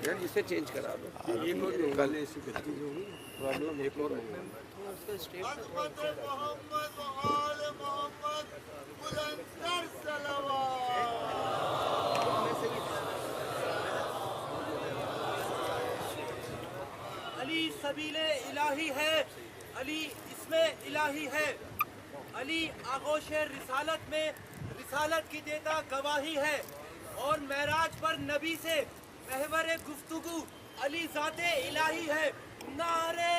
یار اسے چینج کرا دو کل ایسی پرابلم ایک اور علی سبیل الہی ہے، علی اسم الہی ہے، علی آغوش رسالت میں رسالت کی دیتا گواہی ہے، اور معراج پر نبی سے محور گفتگو علی ذات الہی ہے۔ نعرے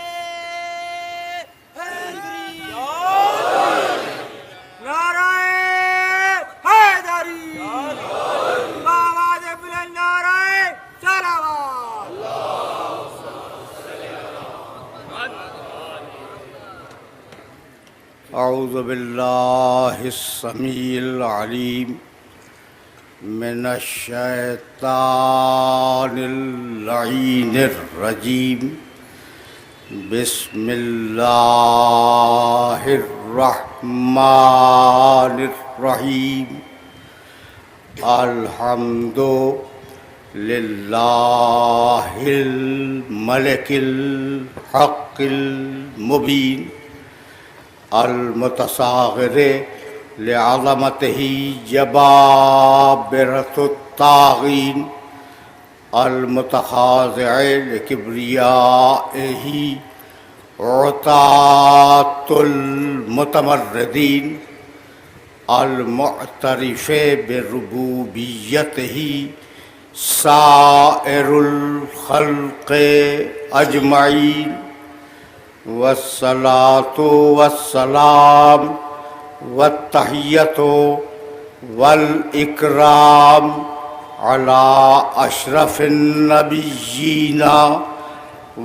حیدری، نعرہ حیدری، آواز بلند نعرہ صلوات۔ اعوذ باللہ السمیع العلیم من الشیطان اللعین الرجیم، بسم اللہ الرحمن الرحیم، الحمد للہ الملک الحق المبین، المتصاغر لعظمته جبابرة الطاغين، المتخاضع لكبريائه عتاة المتمردين، المعترف بربوبيته سائر الخلق أجمعين، والصلاة والسلام والتحیۃ والإکرام علی اشرف النبیین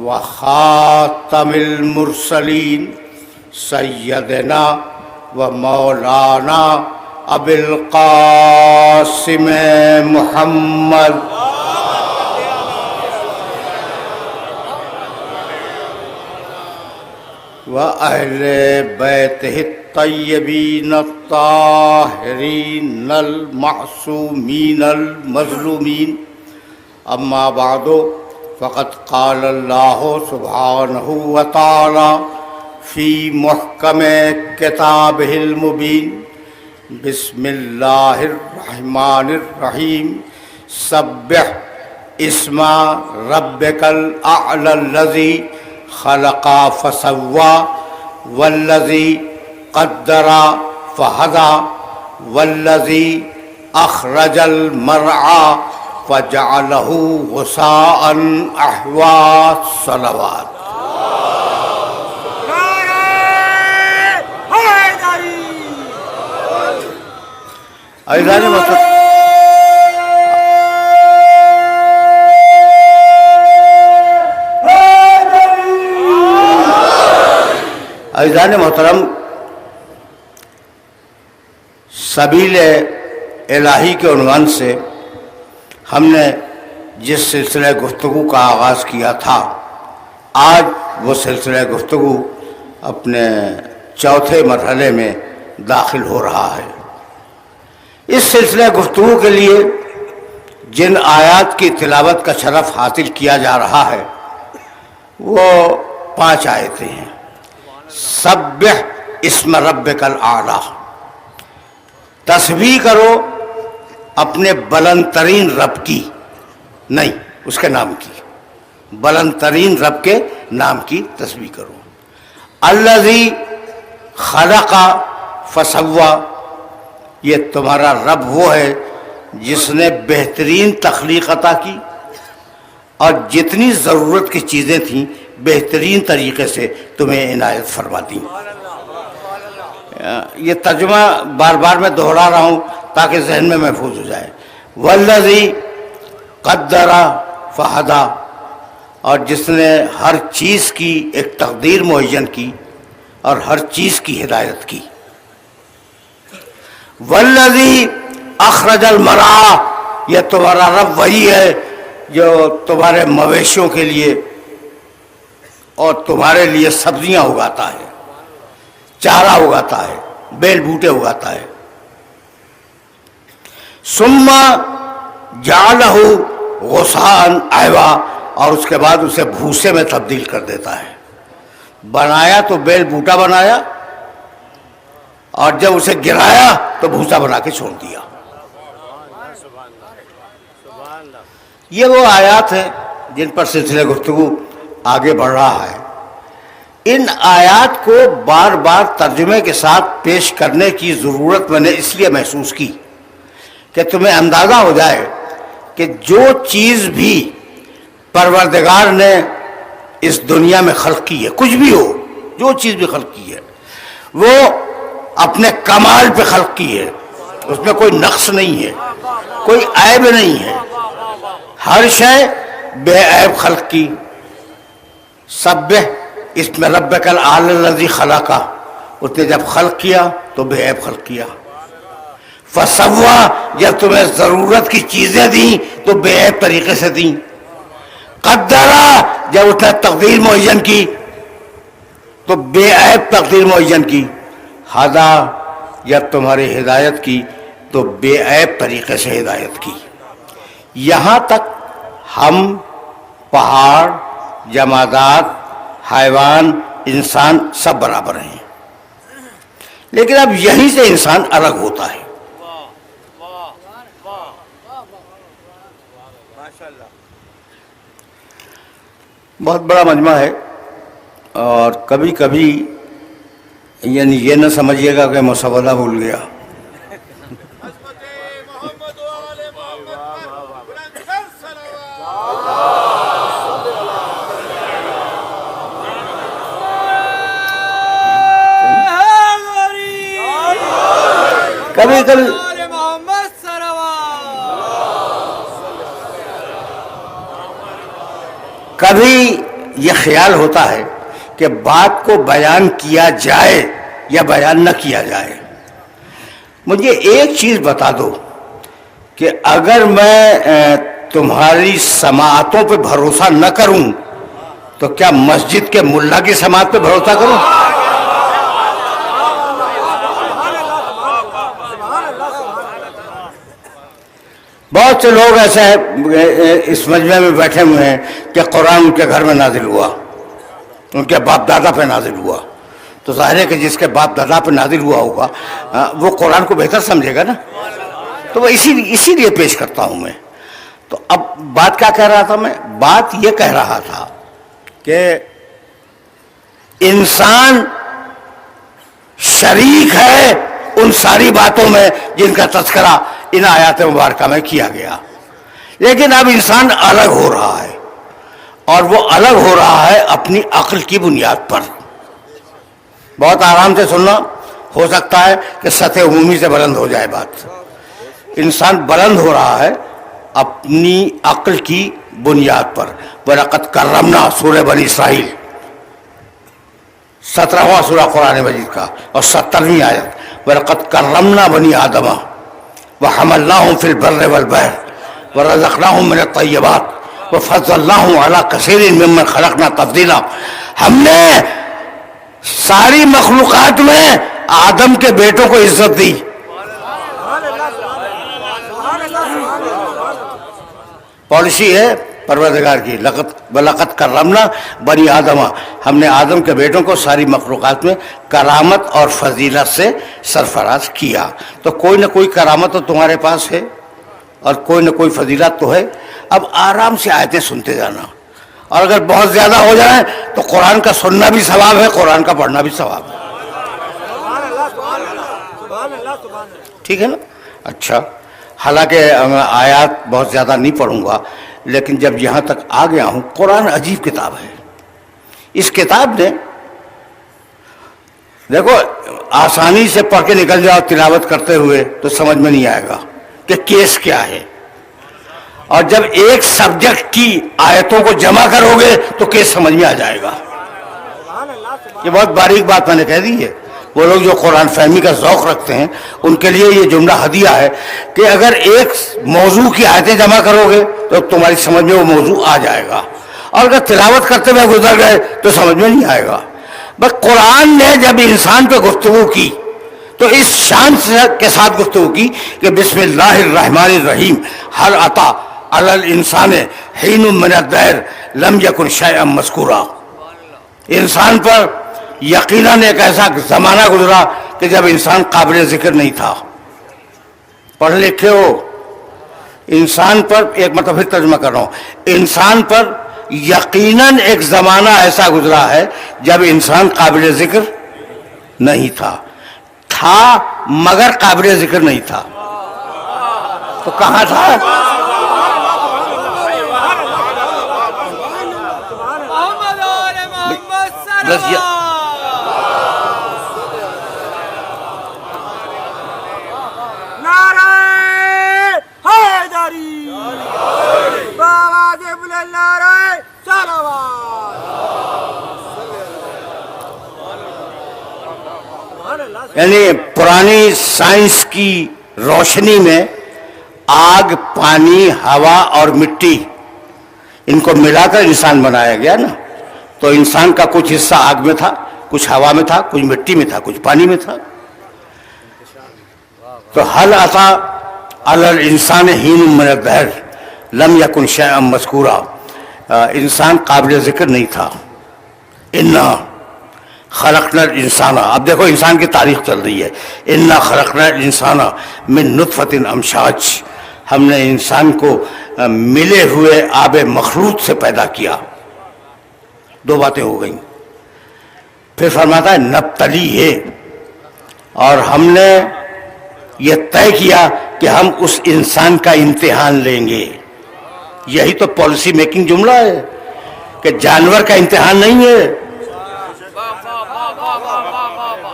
وخاتم المرسلین، سیدنا و مولانا ابی القاسم محمد وأهل بيته الطيبين الطاهرين المعصومين المظلومين، أما بعد، فقد قال الله سبحانه وتعالى في محكم كتابه المبين، بسم الله الرحمن الرحيم، سبح اسم ربك الأعلى الذي خلق فسوى، والذي قدر فهدى، والذي أخرج المرعى فجعله غثاء أحوى، صلوات۔ عزیزان محترم، سبیل الہی کے عنوان سے ہم نے جس سلسلہ گفتگو کا آغاز کیا تھا، آج وہ سلسلہ گفتگو اپنے چوتھے مرحلے میں داخل ہو رہا ہے۔ اس سلسلہ گفتگو کے لیے جن آیات کی تلاوت کا شرف حاصل کیا جا رہا ہے وہ 5 آیتیں ہیں۔ سبح اسم ربک الاعلی، تسبیح کرو اپنے بلند ترین رب کی، نہیں اس کے نام کی، بلند ترین رب کے نام کی تسبیح کرو۔ الذی خلق فسوى، یہ تمہارا رب وہ ہے جس نے بہترین تخلیق عطا کی اور جتنی ضرورت کی چیزیں تھیں بہترین طریقے سے تمہیں عنایت فرما دی۔ یہ ترجمہ بار بار میں دہرا رہا ہوں تاکہ ذہن میں محفوظ ہو جائے۔ والذی قدر فہدی، اور جس نے ہر چیز کی ایک تقدیر معین کی اور ہر چیز کی ہدایت کی۔ والذی اخرج المرعی، یہ تمہارا رب وہی ہے جو تمہارے مویشیوں کے لیے اور تمہارے لیے سبزیاں اگاتا ہے، چارہ اگاتا ہے، بیل بوٹے اگاتا ہے۔ ثم جعلہ غثاءً احوا، اور اس کے بعد اسے بھوسے میں تبدیل کر دیتا ہے۔ بنایا تو بیل بوٹا بنایا، اور جب اسے گرایا تو بھوسا بنا کے چھوڑ دیا۔ یہ وہ آیات ہیں جن پر سلسلہ گفتگو آگے بڑھ رہا ہے۔ ان آیات کو بار بار ترجمے کے ساتھ پیش کرنے کی ضرورت میں نے اس لیے محسوس کی کہ تمہیں اندازہ ہو جائے کہ جو چیز بھی پروردگار نے اس دنیا میں خلق کی ہے، کچھ بھی ہو، جو چیز بھی خلق کی ہے، وہ اپنے کمال پہ خلق کی ہے، اس میں کوئی نقص نہیں ہے، کوئی عیب نہیں ہے، ہر شے بے عیب خلق کی۔ سبح اسم ربک الاعلی الذی خلق، اس نے جب خلق کیا تو بے عیب خلق کیا۔ فسوا، جب تمہیں ضرورت کی چیزیں دیں تو بے عیب طریقے سے دیں۔ قدرا، جب اس نے تقدیر معین کی تو بے عیب تقدیر معین کی۔ ہدا، جب تمہاری ہدایت کی تو بے عیب طریقے سے ہدایت کی۔ یہاں تک ہم، پہاڑ، جمادات، حیوان، انسان سب برابر ہیں، لیکن اب یہیں سے انسان الگ ہوتا ہے۔ بہت بڑا مجمع ہے، اور کبھی کبھی یعنی یہ نہ سمجھیے گا کہ مسودہ بھول گیا۔ کبھی کبھی کبھی یہ خیال ہوتا ہے کہ بات کو بیان کیا جائے یا بیان نہ کیا جائے۔ مجھے ایک چیز بتا دو کہ اگر میں تمہاری سماعتوں پہ بھروسہ نہ کروں تو کیا مسجد کے ملا کی سماعت پہ بھروسہ کروں؟ بہت سے لوگ ایسے اس مجمع میں بیٹھے ہوئے ہیں کہ قرآن ان کے گھر میں نازل ہوا، ان کے باپ دادا پہ نازل ہوا، تو ظاہر ہے کہ جس کے باپ دادا پہ نازل ہوا ہوگا وہ قرآن کو بہتر سمجھے گا نا، تو وہ اسی لیے پیش کرتا ہوں میں۔ تو اب بات کیا کہہ رہا تھا میں؟ بات یہ کہہ رہا تھا کہ انسان شریک ہے ان ساری باتوں میں جن کا تذکرہ ان آیات مبارکہ میں کیا گیا، لیکن اب انسان الگ ہو رہا ہے، اور وہ الگ ہو رہا ہے اپنی عقل کی بنیاد پر۔ بہت آرام سے سننا، ہو سکتا ہے کہ سطح عمومی سے بلند ہو جائے بات۔ انسان بلند ہو رہا ہے اپنی عقل کی بنیاد پر۔ وَلَقَدْ كَرَّمْنَا، سورہ بنی اسرائیل، 17واں سورہ قرآن مجید کا اور 70ویں آیت۔ وَلَقَدْ كَرَّمْنَا بَنِي آدَمَ وَحَمَلْنَاهُمْ فِي الْبَرِّ وَالْبَحْرِ وَرَزَقْنَاهُمْ مِنَ الطَّيِّبَاتِ وَفَضَّلْنَاهُمْ عَلَى كَثِيرٍ مِّمَّنْ خَلَقْنَا تَفْضِيلًا۔ ہم نے ساری مخلوقات میں آدم کے بیٹوں کو عزت دی۔ پالیسی ہے پروردگار کی، وَلَقَدْ كَرَّمْنَا بَنِي آدَمَ، ہم نے آدم کے بیٹوں کو ساری مخلوقات میں کرامت اور فضیلت سے سرفراز کیا۔ تو کوئی نہ کوئی کرامت تو تمہارے پاس ہے اور کوئی نہ کوئی فضیلت تو ہے۔ اب آرام سے آیتیں سنتے جانا، اور اگر بہت زیادہ ہو جائیں تو قرآن کا سننا بھی ثواب ہے، قرآن کا پڑھنا بھی ثواب ہے۔ ٹھیک ہے نا؟ اچھا، حالانکہ میں آیات بہت زیادہ نہیں پڑھوں گا، لیکن جب یہاں تک آ گیا ہوں، قرآن عجیب کتاب ہے۔ اس کتاب نے دیکھو آسانی سے پڑھ کے نکل جاؤ تلاوت کرتے ہوئے تو سمجھ میں نہیں آئے گا کہ کیس کیا ہے، اور جب ایک سبجیکٹ کی آیتوں کو جمع کرو گے تو کیس سمجھ میں آ جائے گا۔ یہ بہت باریک بات میں نے کہہ دی ہے۔ وہ لوگ جو قرآن فہمی کا ذوق رکھتے ہیں ان کے لیے یہ جملہ ہدیہ ہے کہ اگر ایک موضوع کی آیتیں جمع کرو گے تو تمہاری سمجھ میں وہ موضوع آ جائے گا، اور اگر تلاوت کرتے ہوئے گزر گئے تو سمجھ میں نہیں آئے گا۔ بس قرآن نے جب انسان پہ گفتگو کی تو اس شان کے ساتھ گفتگو کی کہ بسم اللہ الرحمن الرحیم، ہر عطا علی الانسان حین من الدہر لم یکن شیئا مذکورا، انسان پر یقیناً ایک ایسا زمانہ گزرا کہ جب انسان قابل ذکر نہیں تھا۔ پڑھ لکھے ہو، انسان پر، ایک مرتبہ پھر ترجمہ کر رہا ہوں، انسان پر یقیناً ایک زمانہ ایسا گزرا ہے جب انسان قابل ذکر نہیں تھا، مگر قابل ذکر نہیں تھا۔ تو کہاں تھا؟ بس یعنی پرانی سائنس کی روشنی میں آگ، پانی، ہوا اور مٹی، ان کو ملا کر انسان بنایا گیا نا۔ تو انسان کا کچھ حصہ آگ میں تھا، کچھ ہوا میں تھا، کچھ مٹی میں تھا، کچھ پانی میں تھا۔ تو حل عطا علی الانسان حین من الدہر لم یکن شیئا مذکورا، انسان قابل ذکر نہیں تھا۔ انا خلقنا الانسان، اب دیکھو انسان کی تاریخ چل رہی ہے، انا خلقنا الانسان من نطفۃ امشاج، ہم نے انسان کو ملے ہوئے آب مخلوط سے پیدا کیا۔ دو باتیں ہو گئیں۔ پھر فرماتا ہے نبتلی ہے، اور ہم نے یہ طے کیا کہ ہم اس انسان کا امتحان لیں گے۔ یہی تو پالیسی میکنگ جملہ ہے کہ جانور کا امتحان نہیں ہے،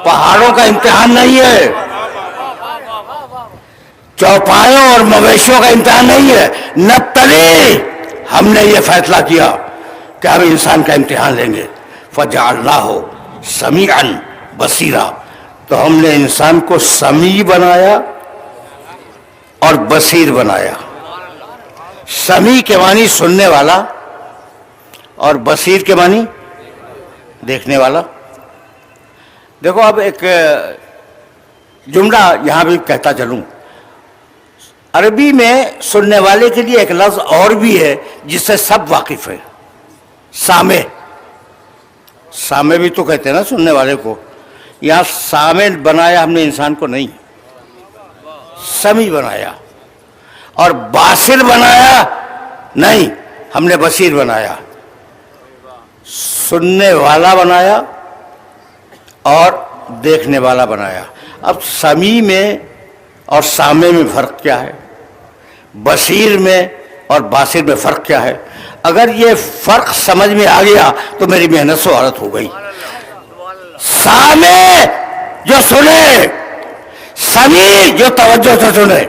پہاڑوں کا امتحان نہیں ہے، چوپایوں اور مویشیوں کا امتحان نہیں ہے۔ نبتلی، ہم نے یہ فیصلہ کیا کہ ہم انسان کا امتحان لیں گے۔ فجعلناہ سمیعا بصیرا، تو ہم نے انسان کو سمیع بنایا اور بصیر بنایا۔ سمیع کے معنی سننے والا اور بصیر کے معنی دیکھنے والا۔ دیکھو اب ایک جملہ یہاں بھی کہتا چلوں، عربی میں سننے والے کے لیے ایک لفظ اور بھی ہے جس سے سب واقف ہے، سامع۔ سامع بھی تو کہتے ہیں نا سننے والے کو، یہاں سامع بنایا ہم نے انسان کو نہیں، سمیع بنایا۔ اور باصر بنایا نہیں، ہم نے بصیر بنایا۔ سننے والا بنایا اور دیکھنے والا بنایا۔ اب سمیع میں اور سامع میں فرق کیا ہے؟ بصیر میں اور باصر میں فرق کیا ہے؟ اگر یہ فرق سمجھ میں آ گیا تو میری محنت سہارت ہو گئی۔ سامع جو سنے، سمیع جو توجہ سے سنے۔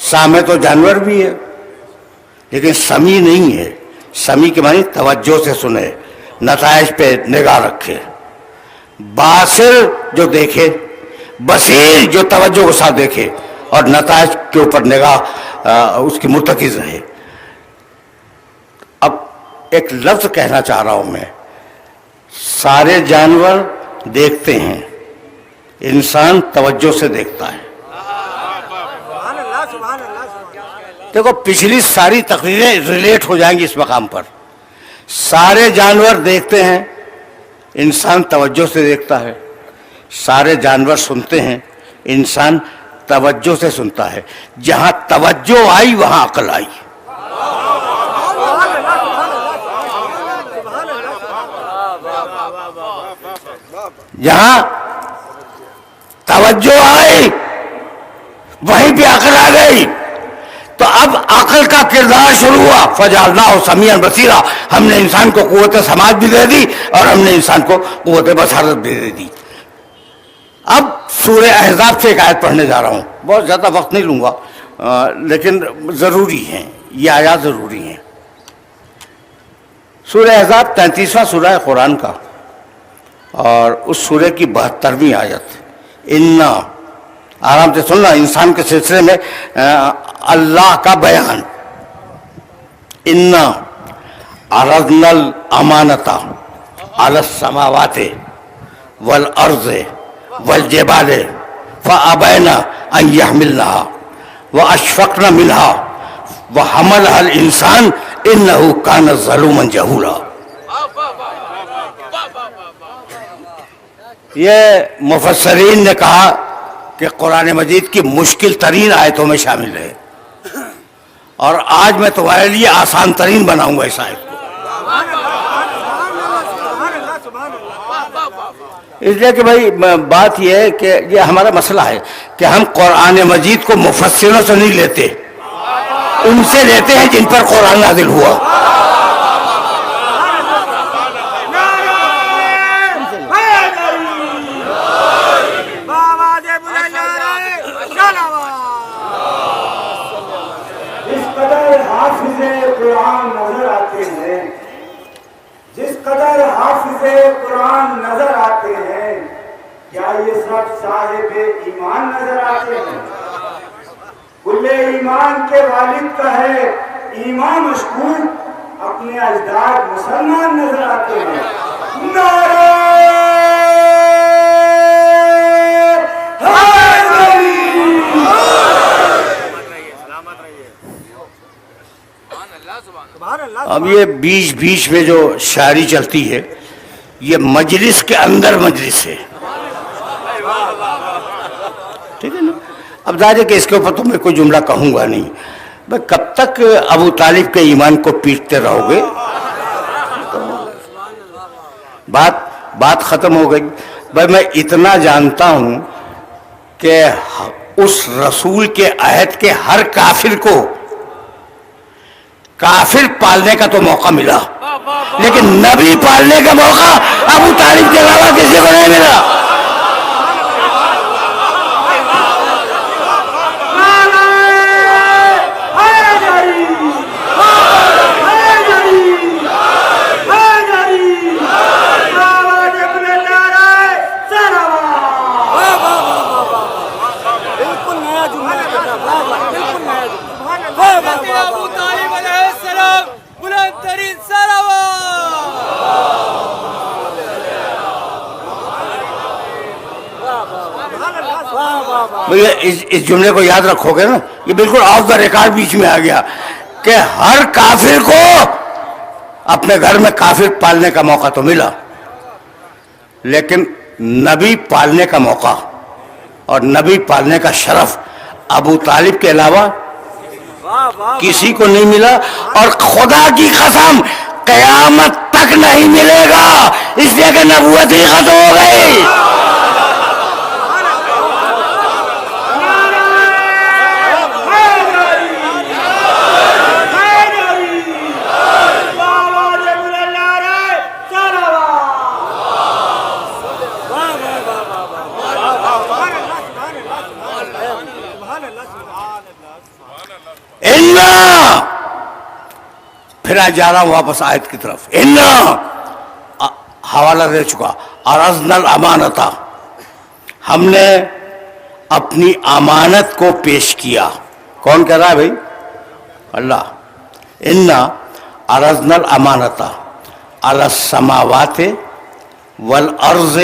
سامع تو جانور بھی ہے لیکن سمیع نہیں ہے۔ سمیع کے معنی توجہ سے سنے، نتائج پہ نگاہ رکھے۔ باصر جو دیکھے، بصیر جو توجہ کے ساتھ دیکھے اور نتائج کے اوپر نگاہ اس کی مرتکز رہے۔ اب ایک لفظ کہنا چاہ رہا ہوں میں، سارے جانور دیکھتے ہیں، انسان توجہ سے دیکھتا ہے۔ دیکھو پچھلی ساری تقریریں ریلیٹ ہو جائیں گی اس مقام پر۔ سارے جانور دیکھتے ہیں، انسان توجہ سے دیکھتا ہے۔ سارے جانور سنتے ہیں، انسان توجہ سے سنتا ہے۔ جہاں توجہ آئی وہاں عقل آئی۔ جہاں توجہ آئی وہیں پہ عقل آ گئی۔ تو اب عقل کا کردار شروع ہوا۔ فجعلناہ سمیعا بصیرا، ہم نے انسان کو قوت سماعت بھی دے دی اور ہم نے انسان کو قوت بصارت بھی دے دی۔ اب سورہ احزاب سے ایک آیت پڑھنے جا رہا ہوں، بہت زیادہ وقت نہیں لوں گا لیکن ضروری ہیں، یہ آیات ضروری ہیں۔ سورہ احزاب 33واں سورہ ہے قرآن کا، اور اس سورہ کی 72ویں آیت. انا، آرام سے سننا، انسان کے سلسلے میں اللہ کا بیان. انا عرضنا الامانۃ علی السماوات والارض والجبال فابین ان یحملنها واشفقن منها وحملها الانسان انه کان ظلوما جہولا. یہ مفسرین نے کہا کہ قرآن مجید کی مشکل ترین آیتوں میں شامل ہے، اور آج میں تمہارے لیے آسان ترین بناؤں گا اس آیت کو. اس لیے کہ بھائی بات یہ ہے کہ یہ ہمارا مسئلہ ہے کہ ہم قرآن مجید کو مفسروں سے نہیں لیتے، ان سے لیتے ہیں جن پر قرآن نازل ہوا. جس قدر حافظ قرآن نظر آتے ہیں، کیا یہ سب صاحب ایمان نظر آتے ہیں؟ کل ایمان کے والد کا ہے ایمان مشکور، اپنے اجداد مسلمان نظر آتے ہیں. نعرہ حیدری! اب یہ بیچ میں جو شاعری چلتی ہے، یہ مجلس کے اندر مجلس ہے، ٹھیک ہے نا. اب ظاہر ہے کہ اس کے اوپر تو میں کوئی جملہ کہوں گا نہیں. بھائی کب تک ابو طالب کے ایمان کو پیٹتے رہو گے؟ بات ختم ہو گئی. بھائی میں اتنا جانتا ہوں کہ اس رسول کے عہد کے ہر کافر کو کافر پالنے کا تو موقع ملا، لیکن نبی پالنے کا موقع ابو طالب کے علاوہ کسی کو نہیں ملا. اس جملے کو یاد رکھو گے نا، یہ بالکل آف دا ریکارڈ بیچ میں آ گیا کہ ہر کافر کو اپنے گھر میں کافر پالنے کا موقع تو ملا، لیکن نبی پالنے کا موقع اور نبی پالنے کا شرف ابو طالب کے علاوہ کسی کو نہیں ملا، اور خدا کی قسم قیامت تک نہیں ملے گا، اس لیے کہ نبوت ہی ختم ہو گئی. پھر جا رہا ہوں واپس آیت کی طرف. حوالہ دے چکا. عرضنا الامانۃ، ہم نے اپنی امانت کو پیش کیا. کون کہہ رہا ہے بھائی؟ اللہ. انا عرضنا الامانۃ علی السماوات والارض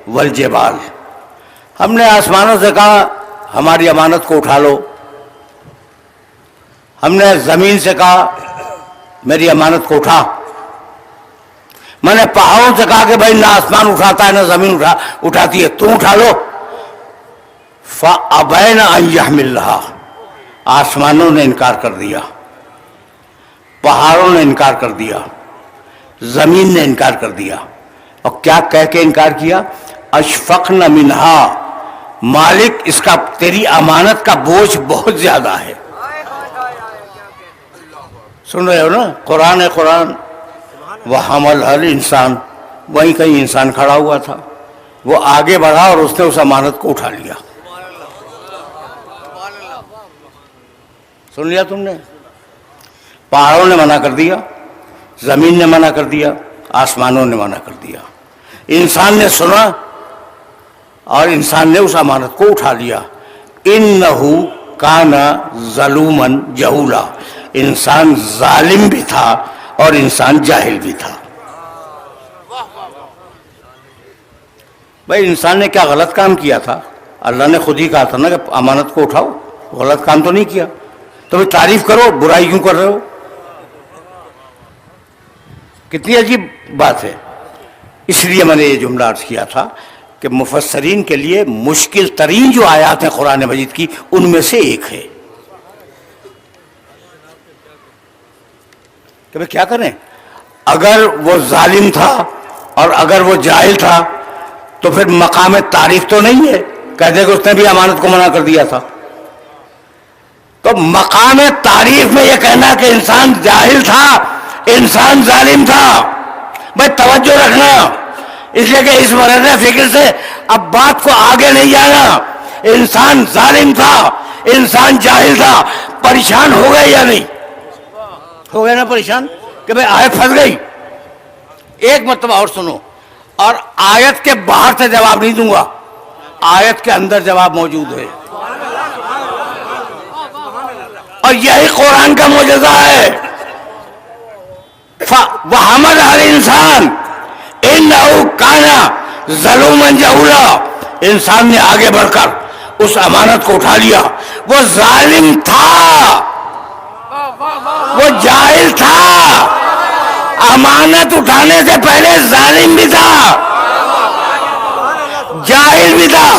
والجبال، ہم نے آسمانوں سے کہا ہماری امانت کو اٹھا لو. ہم نے زمین سے کہا میری امانت کو اٹھا. میں نے پہاڑوں سے کہا کہ بھائی نہ آسمان اٹھاتا ہے نہ زمین اٹھاتی ہے، تم اٹھا لو. فَأَبَيْنَ أَن يَحْمِلْنَهَا، آسمانوں نے انکار کر دیا، پہاڑوں نے انکار کر دیا، زمین نے انکار کر دیا. اور کیا کہہ کے انکار کیا؟ اشفقن منہا، مالک اس کا تیری امانت کا بوجھ بہت زیادہ ہے. سن رہے ہو نا؟ قرآن ہے قرآن. وَحَمَلَهَا الْإِنسَانُ، وہیں کہیں انسان کھڑا ہوا تھا، وہ آگے بڑھا اور اس نے اس امانت کو اٹھا لیا. سن لیا تم نے؟ پہاڑوں نے منع کر دیا، زمین نے منع کر دیا، آسمانوں نے منع کر دیا، انسان نے سنا اور انسان نے اس امانت کو اٹھا لیا۔ انہو کان ظلوما جہولا، انسان ظالم بھی تھا اور انسان جاہل بھی تھا۔ بھائی انسان نے کیا غلط کام کیا تھا؟ اللہ نے خود ہی کہا تھا نا کہ امانت کو اٹھاؤ، غلط کام تو نہیں کیا، تو پھر تعریف کرو، برائی کیوں کر رہے ہو؟ کتنی عجیب بات ہے۔ اس لیے میں نے یہ جملہ عرض کیا تھا کہ مفسرین کے لیے مشکل ترین جو آیات ہیں قرآن مجید کی، ان میں سے ایک ہے کہ بھئی کیا کریں؟ اگر وہ ظالم تھا اور اگر وہ جاہل تھا تو پھر مقام تعریف تو نہیں ہے، کہتے کہ اس نے بھی امانت کو منع کر دیا تھا۔ تو مقام تعریف میں یہ کہنا کہ انسان جاہل تھا، انسان ظالم تھا، بھائی توجہ رکھنا، اس لیے کہ اس مرحلے فکر سے اب بات کو آگے نہیں جانا۔ انسان ظالم تھا، انسان جاہل تھا، پریشان ہو گئے یا نہیں؟ ہو گئے نا پریشان کہ بھئی آیت پھنس گئی۔ ایک مرتبہ اور سنو، اور آیت کے باہر سے جواب نہیں دوں گا، آیت کے اندر جواب موجود ہے، اور یہی قرآن کا معجزہ ہے۔ وَحَمَلَ الْإِنسَانَ إِنَّهُ كَانَ ظَلُومًا جَهُولًا، انسان نے آگے بڑھ کر اس امانت کو اٹھا لیا۔ وہ ظالم تھا، وہ جاہل تھا، امانت اٹھانے سے پہلے ظالم بھی تھا، جاہل بھی تھا۔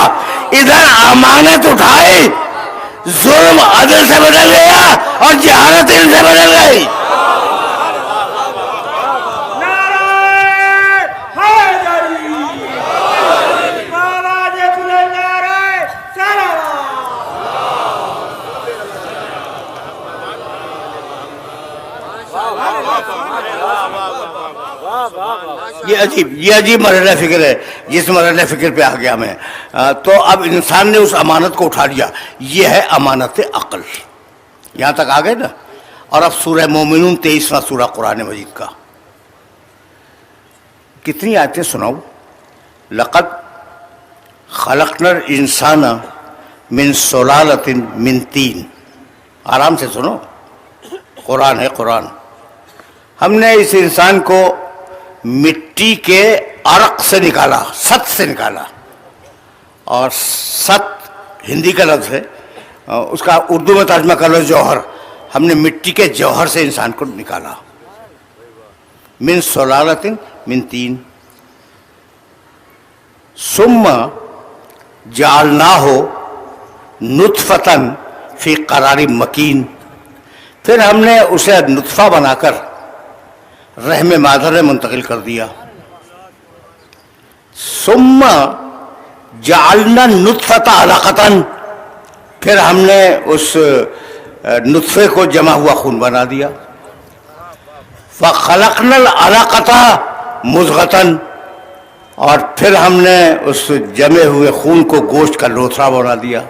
ادھر امانت اٹھائی، ظلم عدل سے بدل گیا اور جہالت علم سے بدل گئی۔ یہ عجیب مرحلہ فکر ہے جس مرحلہ فکر پہ آ گیا میں۔ تو اب انسان نے اس امانت کو اٹھا لیا، یہ ہے امانت عقل۔ یہاں تک آ گئے نا؟ اور اب سورہ مومنون 23واں سورہ قرآن مجید کا، کتنی آیتیں سناؤں؟ لقد خلقنا الانسان من سلالۃ من طین، آرام سے سنو، قرآن ہے قرآن۔ ہم نے اس انسان کو مٹی کے عرق سے نکالا، ست سے نکالا، اور ست ہندی کا لفظ ہے، اس کا اردو میں ترجمہ کر لو جوہر۔ ہم نے مٹی کے جوہر سے انسان کو نکالا، من سلالۃ من طین ثم جعلناہ نطفۃ فی قرار مکین، پھر ہم نے اسے نطفہ بنا کر رحم مادر میں منتقل کر دیا۔ ثم جعلنا النطفۃ علقۃ، پھر ہم نے اس نطفے کو جمع ہوا خون بنا دیا۔ فخلقنا العلقۃ مضغۃ، اور پھر ہم نے اس جمے ہوئے خون کو گوشت کا لوتھڑا بنا دیا۔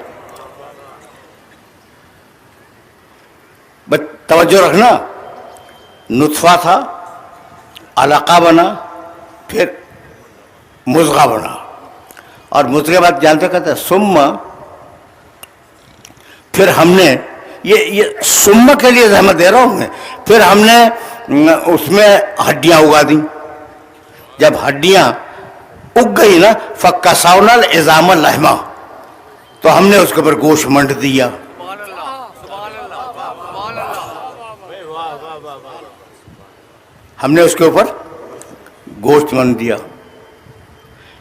بس توجہ رکھنا، نطفہ تھا، علقہ بنا، پھر مضغہ بنا، اور مضغے بعد جانتے کہتے ہیں ثم، پھر ہم نے یہ ثم کے لیے زحمت دے رہا ہوں میں، پھر ہم نے اس میں ہڈیاں اگا دیں۔ جب ہڈیاں اگ گئی نا، فَكَسَوْنَا الْعِظَامَ لَحْمًا، تو ہم نے اس کے اوپر گوشت منڈ دیا۔ ہم نے اس کے اوپر گوشت من دیا۔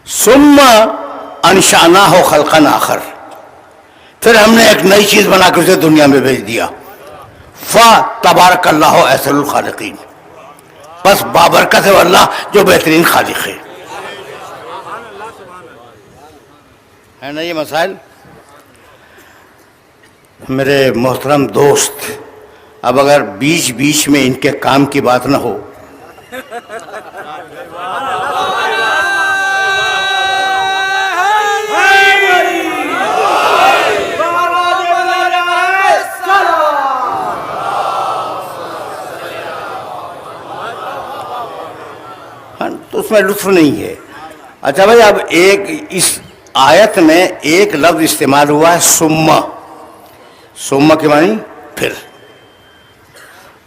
ثم انشأناہ خلقا آخر، پھر ہم نے ایک نئی چیز بنا کر اسے دنیا میں بھیج دیا۔ فَتَبَارَكَ اللَّهُ أَحْسَنُ الْخَالِقِينَ، بس بابرکت ہے اللہ جو بہترین خالق ہے۔ ہے نا یہ مسائل؟ میرے محترم دوست، اب اگر بیچ بیچ میں ان کے کام کی بات نہ ہو اس میں لطف نہیں ہے. اچھا بھائی، اب ایک اس آیت میں ایک لفظ استعمال ہوا ہے سما. سما کے معنی پھر،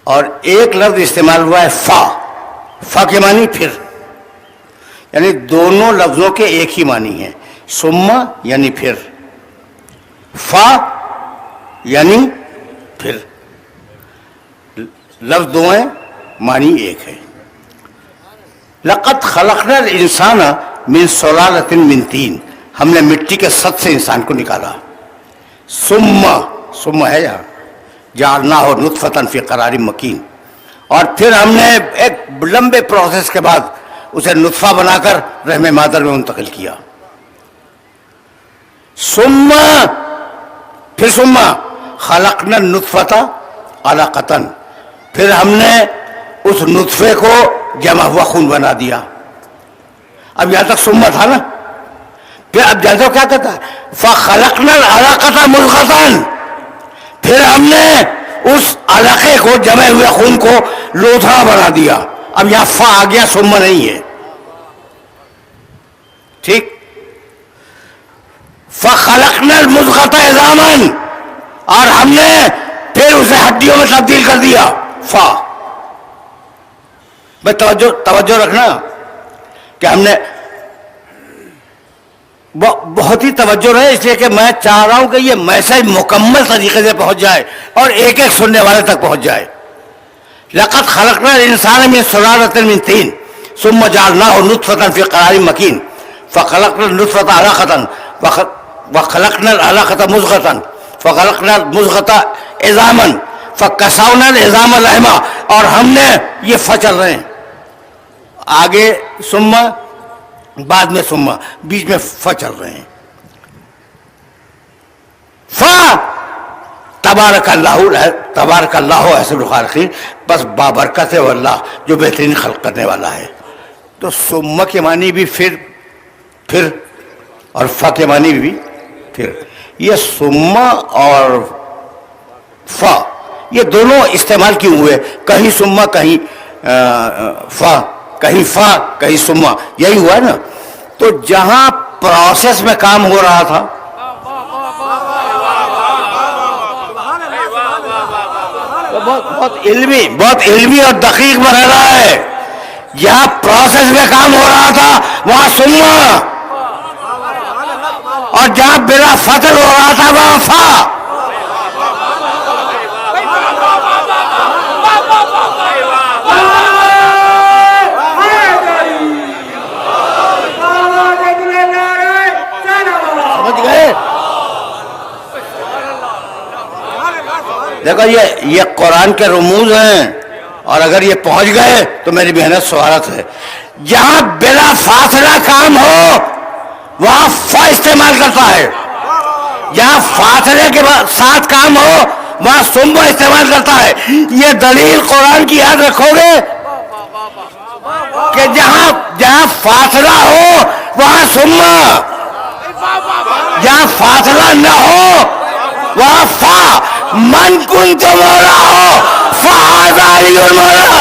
اور ایک لفظ استعمال ہوا ہے فا. فا کے معنی پھر، یعنی دونوں لفظوں کے ایک ہی معنی ہیں. سما یعنی پھر، فا یعنی پھر. لفظ دو ہیں، معنی ایک ہے. لقد خلقنا الانسان من سلالۃ من طین، ہم نے مٹی کے سط سے انسان کو نکالا. ثم ہے یہاں جعلناہ نطفۃ فی قرار مکین، اور پھر ہم نے ایک لمبے پروسیس کے بعد اسے نطفہ بنا کر رحم مادر میں منتقل کیا. پھر خلقنا النطفۃ علقۃ، پھر ہم نے اس نطفے کو جمع ہوا خون بنا دیا. اب یہاں تک سما تھا نا. پھر اب جانتے ہو کیا کہتا ہے؟ فَخَلَقْنَا الْعَلَقَةَ مُضْغَةً، پھر ہم نے اس علقے کو، جمع ہوئے خون کو لوتھڑا بنا دیا. اب یہاں فا آ گیا، سما نہیں ہے. ٹھیک. فَخَلَقْنَا الْمُضْغَةَ عِظَامًا، اور ہم نے پھر اسے ہڈیوں میں تبدیل کر دیا. فا. بھائی توجہ رکھنا کہ ہم نے بہت ہی توجہ رہے، اس لیے کہ میں چاہ رہا ہوں کہ یہ میسج مکمل طریقے سے پہنچ جائے اور ایک ایک سننے والے تک پہنچ جائے. لقد خلقنا الانسان من سلالۃ من طین ثم جعلناہ نطفۃ فی قرار مکین فخلقنا النطفۃ علقۃ وخلقنا العلقۃ مضغۃ فخلقنا المضغۃ عظاما فکسونا العظام لحما، اور ہم نے یہ فا چل رہے ہیں، آگے سما، بعد میں سما، بیچ میں فا چل رہے ہیں. فا تبارک اللہ احسن الخالقین، بس بابرکت ہے وہ اللہ جو بہترین خلق کرنے والا ہے. تو سما کے معنی بھی پھر اور فا کے معنی بھی پھر. یہ سما اور فا یہ دونوں استعمال کیوں ہوئے؟ کہیں سما کہیں فا، کہیں فا کہیں سما، یہی ہوا ہے نا. تو جہاں پروسیس میں کام ہو رہا تھا، بہت علمی اور دقیق مرحلہ ہے. جہاں پروسیس میں کام ہو رہا تھا وہاں سما، اور جہاں بلا فصل ہو رہا تھا وہاں فا. دیکھو یہ قرآن کے رموز ہیں، اور اگر یہ پہنچ گئے تو میری محنت سہارت ہے. جہاں بلا فاصلہ کام ہو وہاں فا استعمال کرتا ہے، جہاں فاصلے کے ساتھ کام ہو وہاں سما استعمال کرتا ہے. یہ دلیل قرآن کی یاد رکھو گے کہ جہاں فاصلہ ہو وہاں سما، جہاں فاصلہ نہ ہو وہاں فا. من کنت مولا ہو فہذا علی المولا.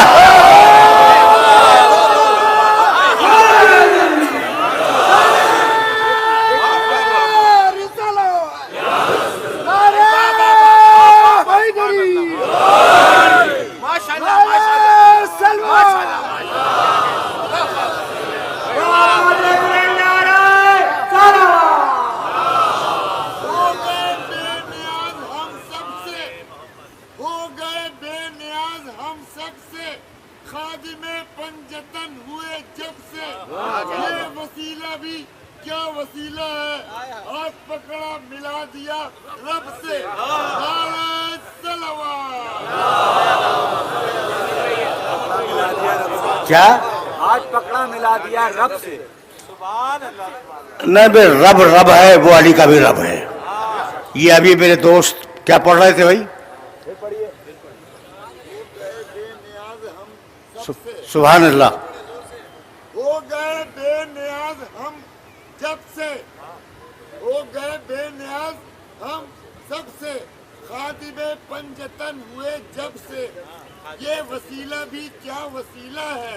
کیا آج پکڑا ملا دیا رب سے. نہیں بھائی، رب ہے، وہ علی کا بھی رب ہے. یہ ابھی میرے دوست کیا پڑھ رہے تھے بھائی؟ سبحان اللہ. ہو گئے بے نیاز ہم جب سے، ہو گئے بے نیاز ہم سب سے، خاطب پنجتن ہوئے جب سے. یہ وسیلہ بھی کیا وسیلہ ہے،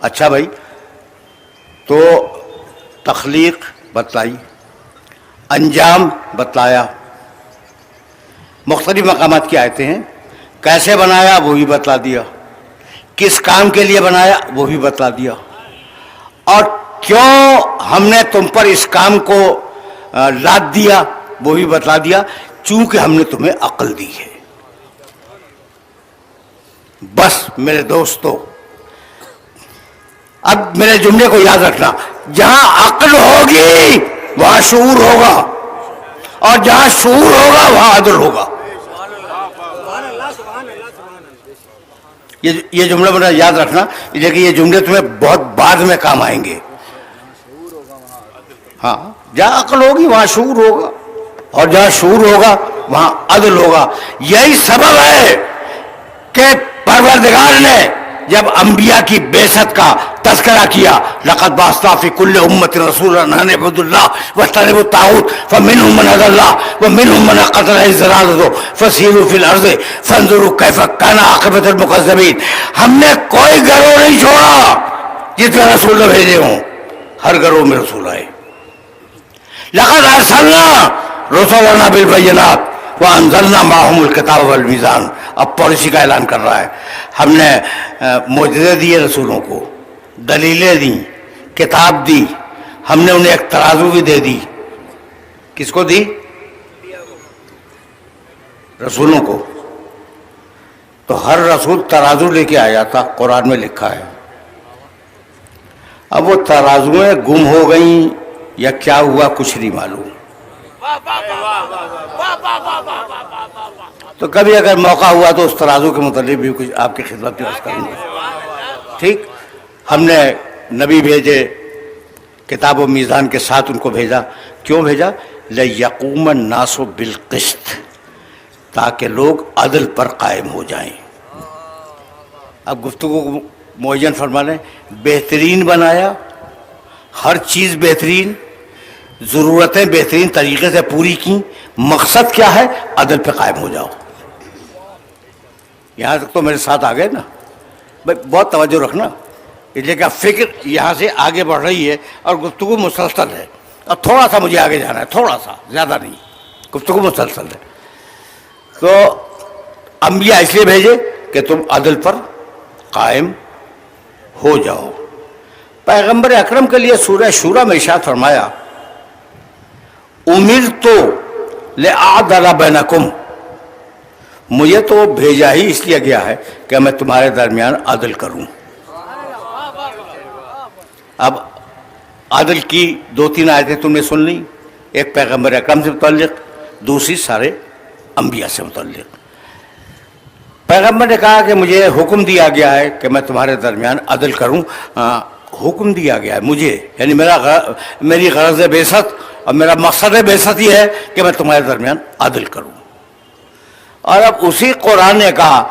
اچھا بھائی، تو تخلیق بتلائی، انجام بتلایا، مختلف مقامات کی آیتیں ہیں، کیسے بنایا وہ بھی بتلا دیا، کس کام کے لیے بنایا وہ بھی بتلا دیا، اور کیوں ہم نے تم پر اس کام کو لاد دیا وہ بھی بتلا دیا، چونکہ ہم نے تمہیں عقل دی ہے۔ بس میرے دوستو، اب میرے جملے کو یاد رکھنا، جہاں عقل ہوگی وہاں شعور ہوگا، اور جہاں شعور ہوگا وہاں عدل ہوگا۔ یہ جملہ میرا یاد رکھنا، لیکن یہ جملے تمہیں بہت بعد میں کام آئیں گے۔ ہاں، جہاں عقل ہوگی وہاں شعور ہوگا، اور جہاں شعور ہوگا وہاں عدل ہوگا۔ یہی سبب ہے کہ پروردگار نے جب انبیاء کی بعثت کا تذکرہ کیا، لقد بعثنا فی کل امۃ رسولا ان اعبدوا اللہ واجتنبوا الطاغوت فمنهم من هدى الله ومنهم من حقت عليه الضلالة فسیروا فی الارض فانظروا کیف کان عاقبۃ المکذبین۔ ہم نے کوئی گروہ نہیں چھوڑا جس میں رسول نہ بھیجے ہوں، ہر گروہ میں رسول آئے۔ لقد ارسلنا رسلنا بالبینات وانزلنا معهم الکتاب والمیزان۔ اب پالیسی کا اعلان کر رہا ہے، ہم نے معجزے دیے رسولوں کو، دلیلیں دیں، کتاب دی، ہم نے انہیں ایک ترازو بھی دے دی۔ کس کو دی؟ رسولوں کو۔ تو ہر رسول ترازو لے کے آیا تھا، قرآن میں لکھا ہے۔ اب وہ ترازویں گم ہو گئیں یا کیا ہوا کچھ نہیں معلوم۔ تو کبھی اگر موقع ہوا تو اس ترازو کے متعلق بھی کچھ آپ کی خدمت میں عرض کروں گا۔ ٹھیک، ہم نے نبی بھیجے، کتاب و میزان کے ساتھ ان کو بھیجا۔ کیوں بھیجا؟ لِیَقُومَ النَّاسُ بِالْقِسْطِ، تاکہ لوگ عدل پر قائم ہو جائیں۔ اب گفتگو کو معین فرما لیں، بہترین بنایا، ہر چیز بہترین، ضرورتیں بہترین طریقے سے پوری کی، مقصد کیا ہے؟ عدل پہ قائم ہو جاؤ۔ یہاں تک تو میرے ساتھ آ گئے نا بھائی، بہت توجہ رکھنا، اس لیے کہ فکر یہاں سے آگے بڑھ رہی ہے اور گفتگو مسلسل ہے، اور تھوڑا سا مجھے آگے جانا ہے، تھوڑا سا، زیادہ نہیں، گفتگو مسلسل ہے۔ تو انبیاء اس لیے بھیجے کہ تم عدل پر قائم ہو جاؤ۔ پیغمبر اکرم کے لیے سورہ شورى میں ارشاد فرمایا، امرت لأعدل بینکم، مجھے تو بھیجا ہی اس لیے گیا ہے کہ میں تمہارے درمیان عدل کروں۔ اب عدل کی 2-3 آیتیں تم نے سن لی، ایک پیغمبر اکرم سے متعلق، دوسری سارے انبیاء سے متعلق۔ پیغمبر نے کہا کہ مجھے حکم دیا گیا ہے کہ میں تمہارے درمیان عدل کروں۔ حکم دیا گیا ہے مجھے، یعنی میری غرض بعثت اور میرا مقصد بعثت یہ ہے کہ میں تمہارے درمیان عدل کروں۔ اور اب اسی قرآن نے کہا،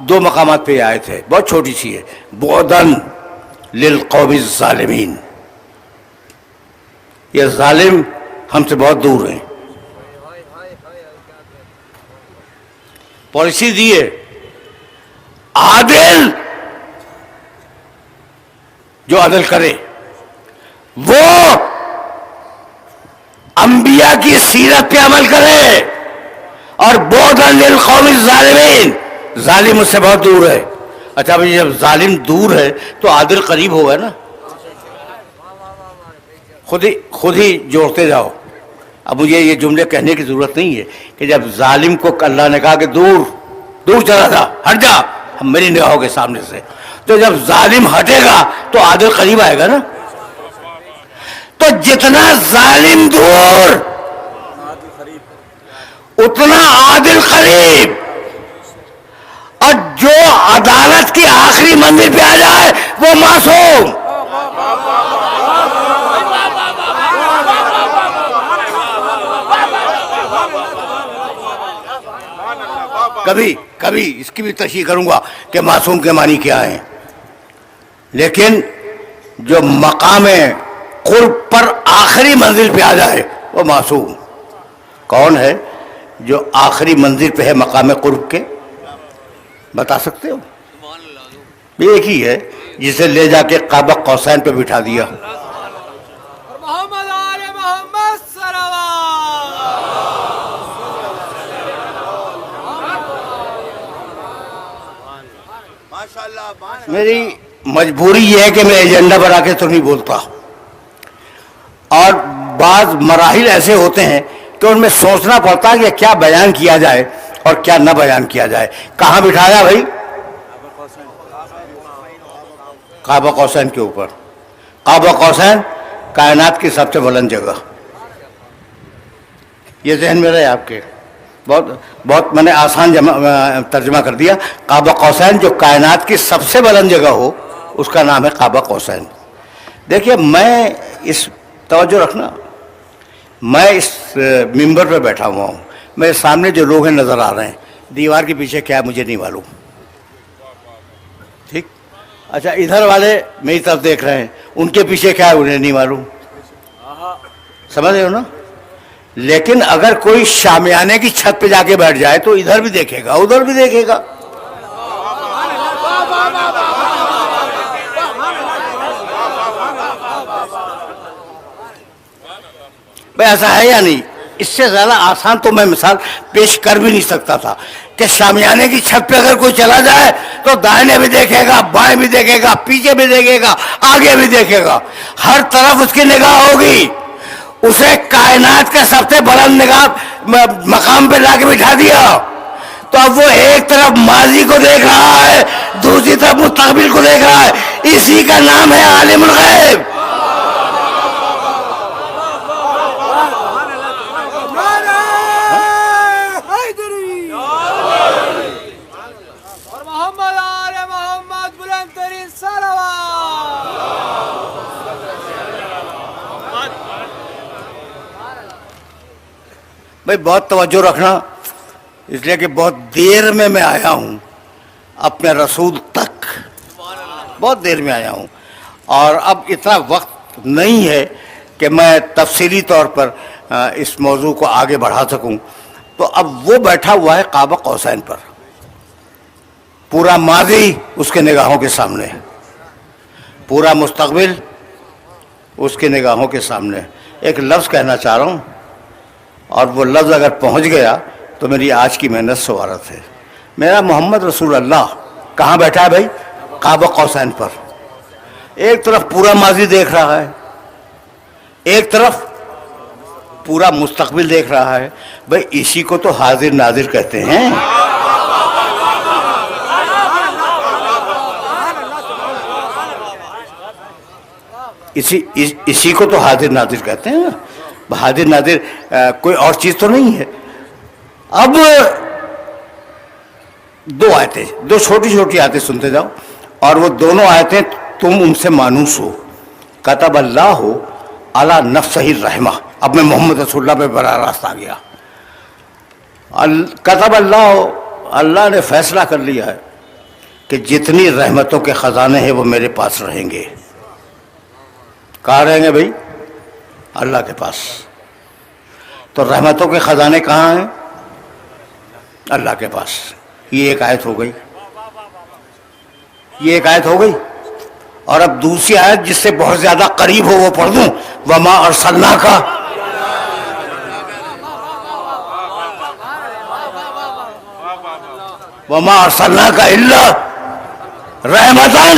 2 مقامات پہ آئے تھے، بہت چھوٹی سی ہے، بعداً للقوم الظالمین، یہ ظالم ہم سے بہت دور ہیں۔ پالیسی دیے، عادل جو عدل کرے وہ انبیاء کی سیرت پہ عمل کرے، اور بعداً للقوم الظالمین، ظالم اس سے بہت دور ہے۔ اچھا بھائی، جب ظالم دور ہے تو عادل قریب ہوگا نا، خود ہی جوڑتے جاؤ۔ اب مجھے یہ جملے کہنے کی ضرورت نہیں ہے کہ جب ظالم کو اللہ نے کہا کہ دور چلا جا، ہٹ جا میری نگاہوں کے سامنے سے، تو جب ظالم ہٹے گا تو عادل قریب آئے گا نا۔ تو جتنا ظالم دور اتنا عادل قریب، اور جو عدالت کی آخری منزل پہ آ جائے وہ معصوم۔ کبھی اس کی بھی تشریح کروں گا کہ معصوم کے معنی کیا ہیں، لیکن جو مقام قرب پر آخری منزل پہ آ جائے وہ معصوم۔ کون ہے جو آخری منزل پہ ہے مقام قرب کے؟ بتا سکتے ہو؟ بھی ایک ہی ہے جسے لے جا کے قاب قوسین پہ بٹھا دیا. اور محمد آل محمد صلوات. میری مجبوری یہ ہے کہ میں ایجنڈا بنا کے تو نہیں بولتا, اور بعض مراحل ایسے ہوتے ہیں کہ ان میں سوچنا پڑتا ہے کہ کیا بیان کیا جائے اور کیا نہ بیان کیا جائے. کہاں بٹھایا بھائی؟ قاب قوسین کے اوپر. قاب قوسین کائنات کی سب سے بلند جگہ. یہ ذہن میں رہے آپ کے. بہت میں نے آسان ترجمہ کر دیا. قاب قوسین جو کائنات کی سب سے بلند جگہ ہو اس کا نام ہے قاب قوسین. دیکھیے میں اس توجہ رکھنا, میں اس ممبر پہ بیٹھا ہوا ہوں, میرے سامنے جو لوگ ہیں نظر آ رہے ہیں, دیوار کے پیچھے کیا ہے مجھے نہیں معلوم. ٹھیک, اچھا ادھر والے میری طرف دیکھ رہے ہیں, ان کے پیچھے کیا ہے انہیں نہیں معلوم. سمجھ رہے ہو نا؟ لیکن اگر کوئی شامیانے کی چھت پہ جا کے بیٹھ جائے تو ادھر بھی دیکھے گا ادھر بھی دیکھے گا. بھائی ایسا ہے یا نہیں؟ اس سے زیادہ آسان تو میں مثال پیش کر بھی نہیں سکتا تھا کہ شامیانے کی چھت پہ اگر کوئی چلا جائے تو دائیں بھی دیکھے گا, بائیں بھی دیکھے گا, پیچھے بھی دیکھے گا, آگے بھی دیکھے گا, ہر طرف اس کی نگاہ ہوگی. اسے کائنات کا سب سے بلند نگاہ مقام پہ لا کے بٹھا دیا تو اب وہ ایک طرف ماضی کو دیکھ رہا ہے, دوسری طرف مستقبل کو دیکھ رہا ہے. اسی کا نام ہے عالم الغیب. اور محمد آل محمد بلند ترین صلوات. بھائی بہت توجہ رکھنا, اس لیے کہ بہت دیر میں آیا ہوں اپنے رسول تک, بہت دیر میں آیا ہوں, اور اب اتنا وقت نہیں ہے کہ میں تفصیلی طور پر اس موضوع کو آگے بڑھا سکوں. تو اب وہ بیٹھا ہوا ہے قاب قوسین پر, پورا ماضی اس کے نگاہوں کے سامنے, پورا مستقبل اس کے نگاہوں کے سامنے. ایک لفظ کہنا چاہ رہا ہوں, اور وہ لفظ اگر پہنچ گیا تو میری آج کی محنت سوارت ہے. میرا محمد رسول اللہ کہاں بیٹھا ہے بھائی؟ قاب قوسین پر. ایک طرف پورا ماضی دیکھ رہا ہے, ایک طرف پورا مستقبل دیکھ رہا ہے. بھائی اسی کو تو حاضر ناظر کہتے ہیں. اسی کو تو حاضر ناظر کہتے ہیں. حاضر ناظر کوئی اور چیز تو نہیں ہے. اب دو آیتیں, دو چھوٹی چھوٹی آیتیں سنتے جاؤ, اور وہ دونوں آیتیں تم ان سے مانوس ہو. کتب اللہ علی نفسہ الرحمہ. اب میں محمد رسول اللہ پہ براہ راست آ گیا. کتب اللہ, اللہ نے فیصلہ کر لیا ہے کہ جتنی رحمتوں کے خزانے ہیں وہ میرے پاس رہیں گے. کہاں رہیں گے بھائی؟ اللہ کے پاس. تو رحمتوں کے خزانے کہاں ہیں؟ اللہ کے پاس. یہ ایک آیت ہو گئی, یہ ایک آیت ہو گئی. اور اب دوسری آیت جس سے بہت زیادہ قریب ہو وہ پڑھ دوں. وما ارسلناک, وما ارسلناک الا رحمتا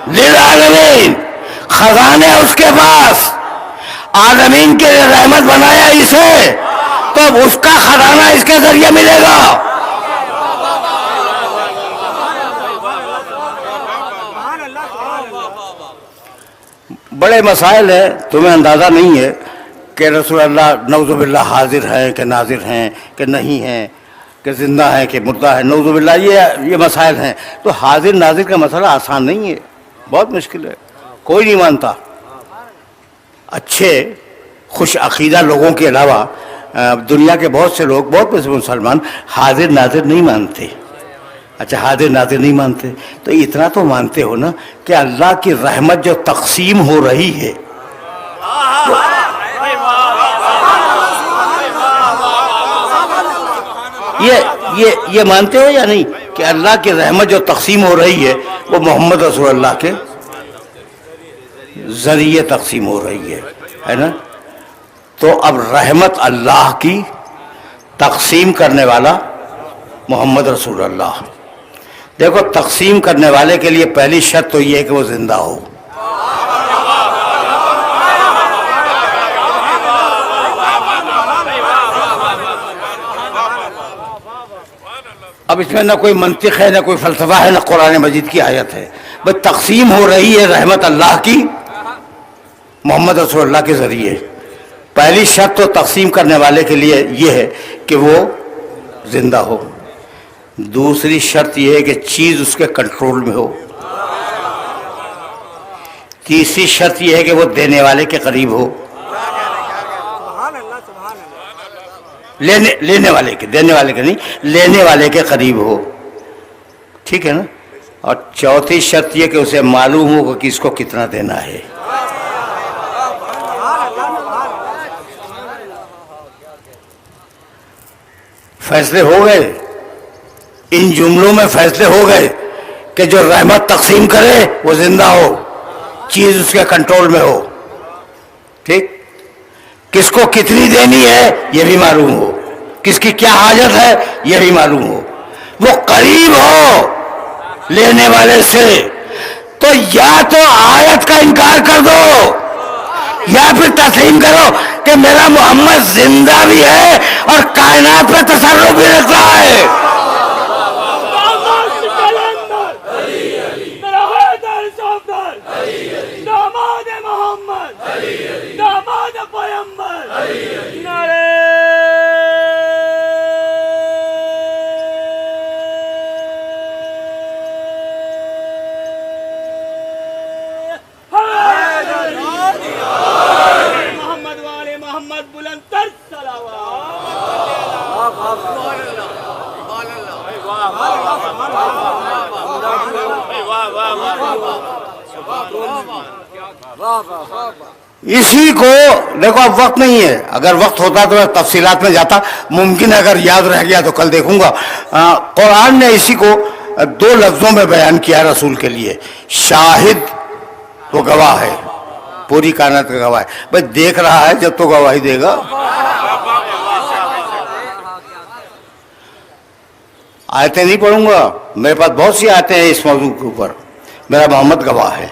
للعالمین. خزانے اس کے پاس, عالمین کے لیے رحمت بنایا اسے, تو اب اس کا خزانہ اس کے ذریعے ملے گا. بڑے مسائل ہیں, تمہیں اندازہ نہیں ہے کہ رسول اللہ نعوذ باللہ حاضر ہیں کہ ناظر ہیں کہ نہیں ہیں, کہ زندہ ہیں کہ مردہ ہیں. نعوذ باللہ یہ مسائل ہیں. تو حاضر ناظر کا مسئلہ آسان نہیں ہے, بہت مشکل ہے. کوئی نہیں مانتا. اچھے خوش عقیدہ لوگوں کے علاوہ دنیا کے بہت سے لوگ, بہت سے مسلمان حاضر ناظر نہیں مانتے. اچھا حاضر ناظر نہیں مانتے تو اتنا تو مانتے ہو نا کہ اللہ کی رحمت جو تقسیم ہو رہی ہے, یہ مانتے ہو یا نہیں کہ اللہ کی رحمت جو تقسیم ہو رہی ہے وہ محمد رسول اللہ کے ذریعے تقسیم ہو رہی ہے نا. تو اب رحمت اللہ کی تقسیم کرنے والا محمد رسول اللہ. دیکھو تقسیم کرنے والے کے لیے پہلی شرط تو یہ ہے کہ وہ زندہ ہو. اب اس میں نہ کوئی منطق ہے، نہ کوئی فلسفہ ہے، نہ قرآن مجید کی آیت ہے. بس تقسیم ہو رہی ہے رحمت اللہ کی محمد رسول اللہ کے ذریعے. پہلی شرط تو تقسیم کرنے والے کے لیے یہ ہے کہ وہ زندہ ہو. دوسری شرط یہ ہے کہ چیز اس کے کنٹرول میں ہو. تیسری شرط یہ ہے کہ وہ دینے والے کے قریب ہو. لینے والے کے، دینے والے کے نہیں، لینے والے کے قریب ہو. ٹھیک ہے نا. اور چوتھی شرط یہ کہ اسے معلوم ہو کہ کس کو کتنا دینا ہے. فیصلے ہو گئے، ان جملوں میں فیصلے ہو گئے کہ جو رحمت تقسیم کرے وہ زندہ ہو، چیز اس کے کنٹرول میں ہو. ٹھیک، کس کو کتنی دینی ہے یہ بھی معلوم ہو، کس کی کیا حاجت ہے یہ بھی معلوم ہو، وہ قریب ہو لینے والے سے. تو یا تو آیت کا انکار کر دو یا پھر تسلیم کرو کہ میرا محمد زندہ بھی ہے اور کائنات پہ تصرف بھی رکھتا ہے. اسی کو دیکھو، اب وقت نہیں ہے. اگر وقت ہوتا تو میں تفصیلات میں جاتا، ممکن ہے اگر یاد رہ گیا تو کل دیکھوں گا. قرآن نے اسی کو دو لفظوں میں بیان کیا رسول کے لیے. شاہد وہ گواہ ہے، پوری کائنات کا گواہ ہے. بھائی دیکھ رہا ہے جب تو گواہی دے گا. آیتیں نہیں پڑھوں گا، میرے پاس بہت سی آیتیں ہیں اس موضوع کے اوپر. میرا محمد گواہ ہے.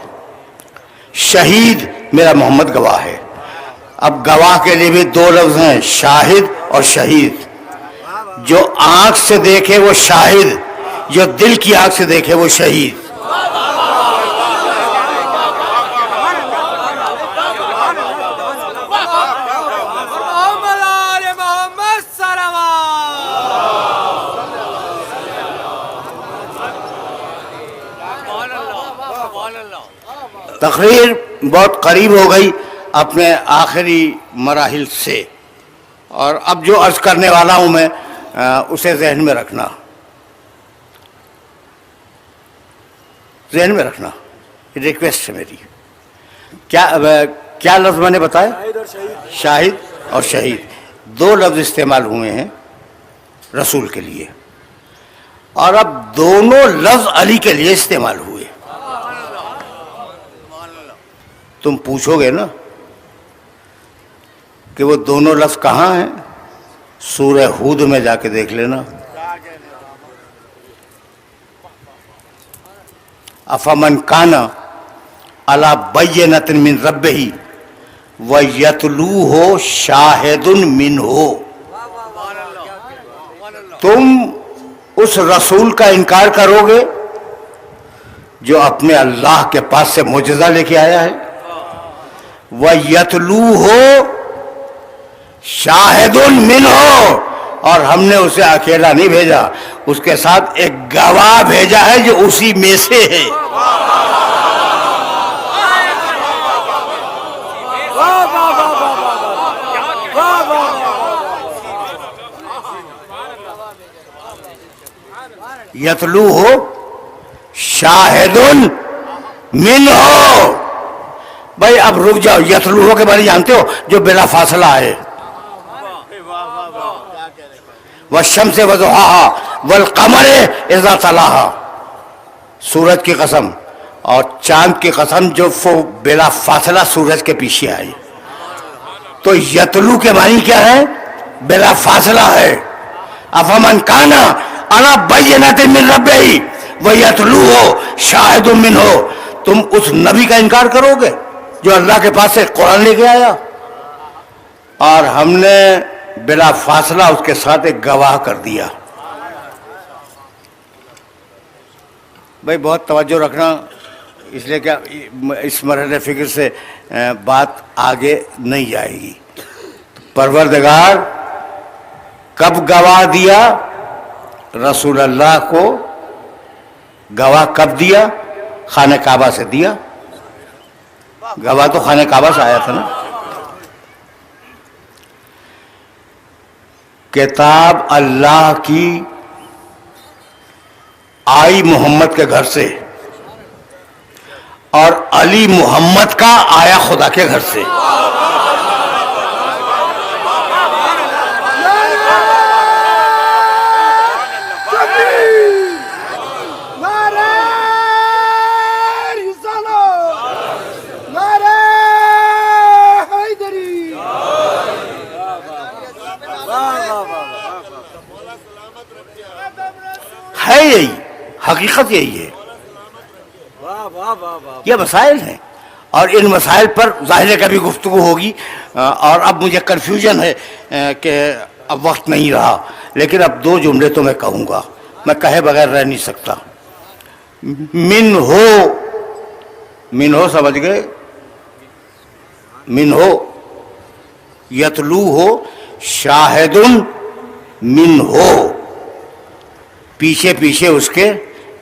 شہید میرا محمد گواہ ہے. اب گواہ کے لیے بھی دو لفظ ہیں، شاہد اور شہید. جو آنکھ سے دیکھے وہ شاہد، جو دل کی آنکھ سے دیکھے وہ شہید. تقریر بہت قریب ہو گئی اپنے آخری مراحل سے، اور اب جو عرض کرنے والا ہوں میں اسے ذہن میں رکھنا، ذہن میں رکھنا، ریکویسٹ ہے میری. کیا لفظ میں نے بتایا؟ شاہد اور شہید. دو لفظ استعمال ہوئے ہیں رسول کے لیے، اور اب دونوں لفظ علی کے لیے استعمال ہوئے. تم پوچھو گے نا کہ وہ دونوں لفظ کہاں ہیں؟ سورہ ہود میں جا کے دیکھ لینا. افمن کان علی بینۃ من ربہ ویتلوہ شاہد منہ. تم اس رسول کا انکار کرو گے جو اپنے اللہ کے پاس سے معجزہ لے کے آیا ہے. وَيَتْلُوهُ شَاهِدٌ مِّنْهُ، اور ہم نے اسے اکیلا نہیں بھیجا، اس کے ساتھ ایک گواہ بھیجا ہے جو اسی میں سے ہے. یتلوہ شاہد منہ. بھائی اب رک جاؤ، یتلوہ کے بارے جانتے ہو جو بلا فاصلہ ہے. والشمس وضحاها والقمر اذا تلاها. سورج کی قسم اور چاند کی قسم جو بلا فاصلہ سورج کے پیچھے آئی. تو یتلو کے معنی کیا ہے؟ بلا فاصلہ ہے. افمن کانا علی بینۃ من ربہ ویتلوہ شاہد منہ. تم اس نبی کا انکار کرو گے جو اللہ کے پاس سے قرآن لے کے آیا اور ہم نے بلا فاصلہ اس کے ساتھ ایک گواہ کر دیا. بھائی بہت توجہ رکھنا، اس لیے کہ اس مرحلے فکر سے بات آگے نہیں جائے گی. پروردگار کب گواہ دیا؟ رسول اللہ کو گواہ کب دیا؟ خانہ کعبہ سے دیا. گواہ تو خانہ کعبہ سے آیا تھا نا. کتاب اللہ کی آئی محمد کے گھر سے اور علی محمد کا آیا خدا کے گھر سے. ہے یہی حقیقت، یہی ہے. یہ مسائل ہیں اور ان مسائل پر ظاہر ہے کبھی گفتگو ہوگی. اور اب مجھے کنفیوژن ہے کہ اب وقت نہیں رہا، لیکن اب دو جملے تو میں کہوں گا، میں کہے بغیر رہ نہیں سکتا. من ہو سمجھ گئے؟ من ہو یتلو ہو شاہد من ہو، پیچھے پیچھے اس کے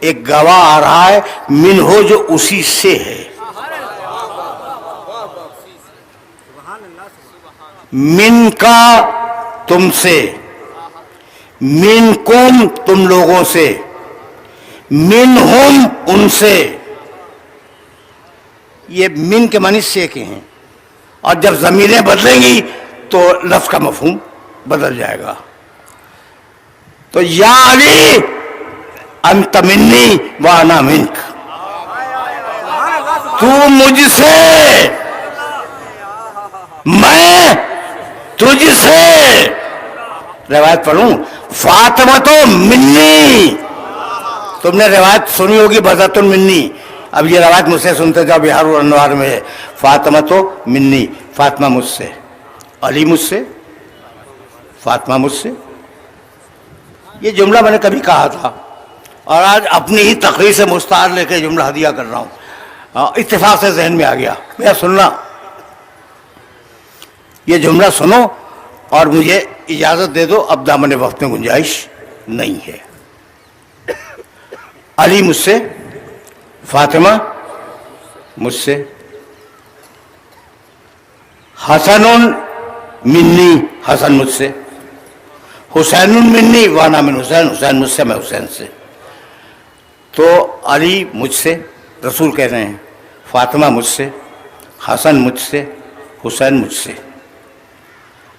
ایک گواہ آ رہا ہے من ہو جو اسی سے ہے. من کا تم سے، من کم تم لوگوں سے، من ہم ان سے. یہ من کے معنی سے کے ہیں اور جب ضمیریں بدلیں گی تو لفظ کا مفہوم بدل جائے گا. تو یا علی انت منی وانا منک، تو مجھ سے میں تجھ سے. روایت پڑھوں؟ فاطمہ تو منی، تم نے روایت سنی ہوگی بذات منی. اب یہ روایت مجھ سے سنتے جاؤ، بہار الانوار میں ہے. فاطمہ تو منی، فاطمہ مجھ سے، علی مجھ سے، فاطمہ مجھ سے. یہ جملہ میں نے کبھی کہا تھا اور آج اپنی ہی تقریر سے مستعار لے کے جملہ ہدیہ کر رہا ہوں. اتفاق سے ذہن میں آ گیا. میں سننا، یہ جملہ سنو اور مجھے اجازت دے دو، اب دامن وقت میں گنجائش نہیں ہے. علی مجھ سے، فاطمہ مجھ سے، حسن منی، حسن مجھ سے، حسین منی وانا من حسین، حسین مجھ سے، میں حسین سے. تو علی مجھ سے، رسول کہہ رہے ہیں، فاطمہ مجھ سے، حسن مجھ سے، حسین مجھ سے.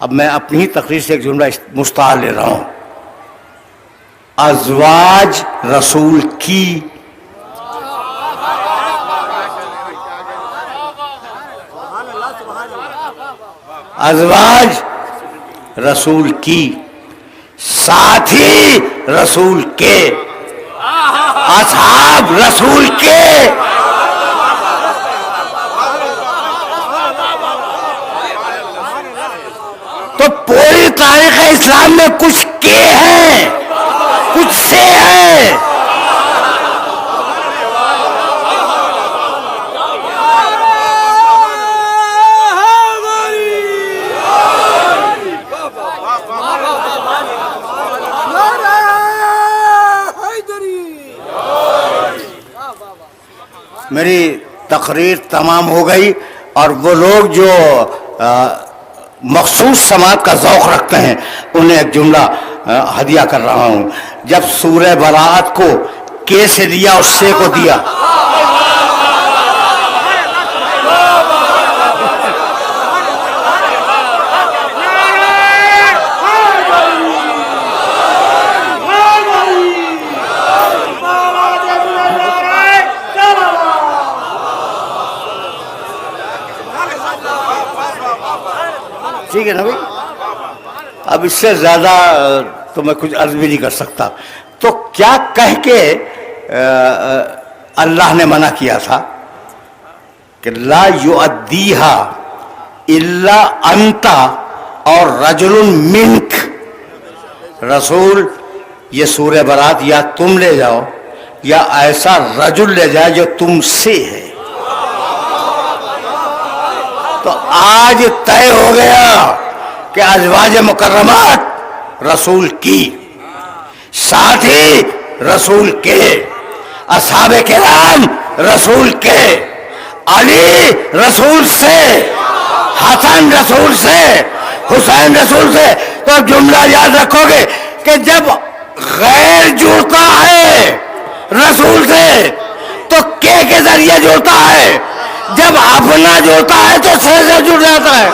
اب میں اپنی ہی تقریر سے ایک جملہ مستعار لے رہا ہوں. ازواج رسول کی، ازواج رسول کی، ساتھی رسول کے، اصحاب رسول کے. تو پوری تاریخ اسلام میں کچھ کے ہیں، کچھ سے ہیں. میری تقریر تمام ہو گئی اور وہ لوگ جو مخصوص سماعت کا ذوق رکھتے ہیں انہیں ایک جملہ ہدیہ کر رہا ہوں. جب سورہ براءت کو کے سے دیا اور سے کو دیا، ٹھیک ہے نا بھائی؟ اب اس سے زیادہ تو میں کچھ عرض بھی نہیں کر سکتا. تو کیا کہہ کے اللہ نے منع کیا تھا کہ لا یؤدیہا الا انت اور رجل منک. رسول یہ سورہ برات یا تم لے جاؤ یا ایسا رجل لے جائے جو تم سے ہے. تو آج طے ہو گیا کہ ازواج مکرمات رسول کی، ساتھی رسول کے، اصحاب کرام رسول کے، علی رسول سے، حسن رسول سے، حسین رسول سے. تو جملہ یاد رکھو گے کہ جب غیر جڑتا ہے رسول سے تو کے ذریعے جڑتا ہے، جب اپنا جڑتا ہے تو سے جڑ جاتا ہے.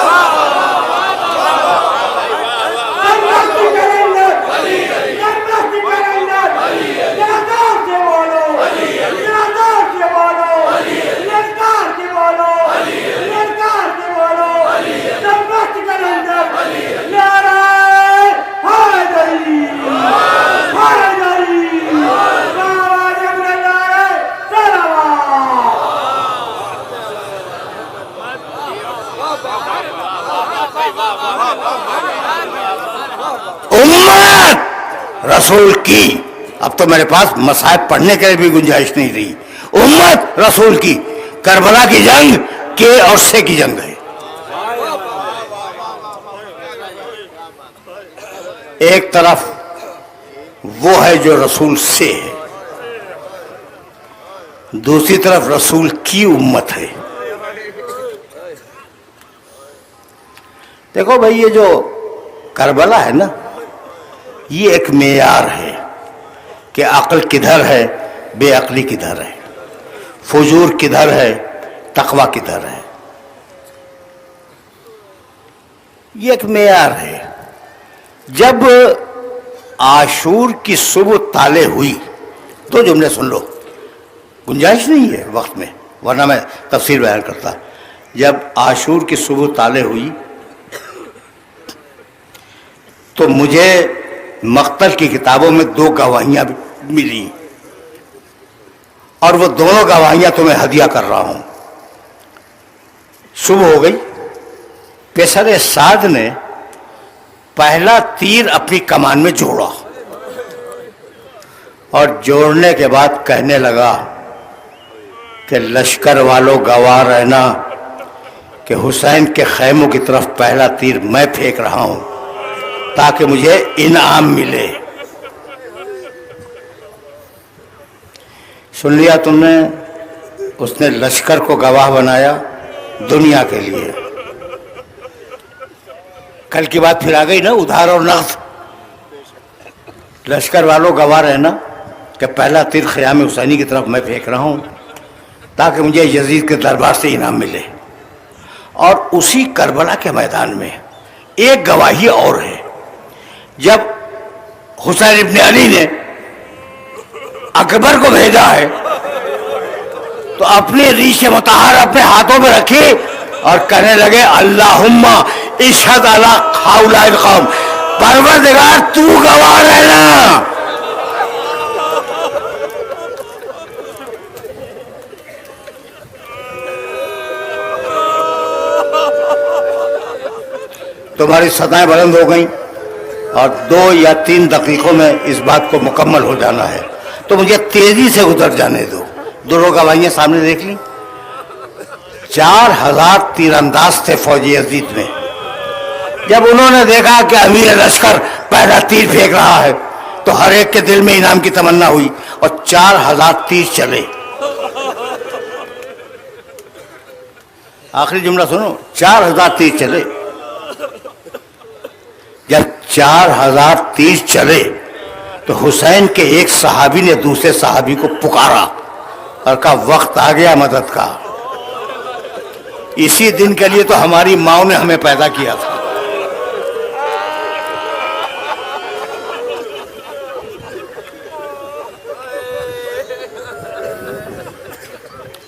امت رسول کی. اب تو میرے پاس مصائب پڑھنے کے لیے بھی گنجائش نہیں رہی. امت رسول کی. کربلا کی جنگ کے اور سے کی جنگ ہے. ایک طرف وہ ہے جو رسول سے ہے، دوسری طرف رسول کی امت ہے. دیکھو بھائی، یہ جو کربلا ہے نا، یہ ایک معیار ہے کہ عقل کدھر ہے، بے عقلی کدھر ہے، فجور کدھر ہے، تقوی کدھر ہے. یہ ایک معیار ہے. جب عاشور کی صبح طالع ہوئی، دو جملے سن لو، گنجائش نہیں ہے وقت میں ورنہ میں تفصیل بیان کرتا. جب عاشور کی صبح طالع ہوئی تو مجھے مقتل کی کتابوں میں 2 گواہیاں ملی، اور وہ دونوں گواہیاں تمہیں ہدیہ کر رہا ہوں. صبح ہو گئی، پیسر سعد نے پہلا تیر اپنی کمان میں جوڑا، اور جوڑنے کے بعد کہنے لگا کہ لشکر والوں گواہ رہنا کہ حسین کے خیموں کی طرف پہلا تیر میں پھینک رہا ہوں تاکہ مجھے انعام ملے. سن لیا تم نے؟ اس نے لشکر کو گواہ بنایا دنیا کے لیے. کل کی بات پھر آ گئی نا، ادھار اور نقد. لشکر والوں گواہ رہنا کہ پہلا تیر خیام حسینی کی طرف میں پھینک رہا ہوں تاکہ مجھے یزید کے دربار سے انعام ملے. اور اسی کربلا کے میدان میں ایک گواہی اور ہے. جب حسین ابن علی نے اکبر کو بھیجا ہے تو اپنی ریش مطہر اپنے ہاتھوں میں رکھی اور کہنے لگے اللہم اشہد علی ہؤلاء القوم، پروردگار تو گواہ رہنا. تمہاری سطحیں بلند ہو گئیں اور 2 یا 3 دقیقوں میں اس بات کو مکمل ہو جانا ہے، تو مجھے تیزی سے گزر جانے دو. دونوں گواہیاں سامنے دیکھ لیں. 4000 تیر انداز تھے فوجی یزید میں. جب انہوں نے دیکھا کہ امیر لشکر پہلا تیر پھینک رہا ہے تو ہر ایک کے دل میں انعام کی تمنا ہوئی اور 4000 تیر چلے. آخری جملہ سنو، 4000 تیر چلے. جب 4000 تیر چلے تو حسین کے ایک صحابی نے دوسرے صحابی کو پکارا اور کہا وقت آ گیا مدد کا. اسی دن کے لیے تو ہماری ماں نے ہمیں پیدا کیا تھا.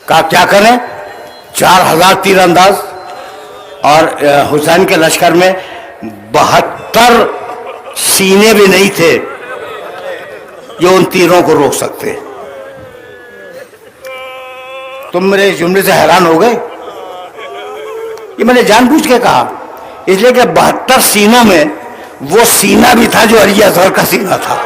کہا کیا کریں؟ 4000 تیر انداز. اور حسین کے لشکر میں 72 سینے بھی نہیں تھے جو ان تیروں کو روک سکتے. تم میرے جملے سے حیران ہو گئے؟ یہ میں نے جان بوجھ کے کہا اس لیے کہ 72 سینوں میں وہ سینہ بھی تھا جو علی اصغر کا سینہ تھا.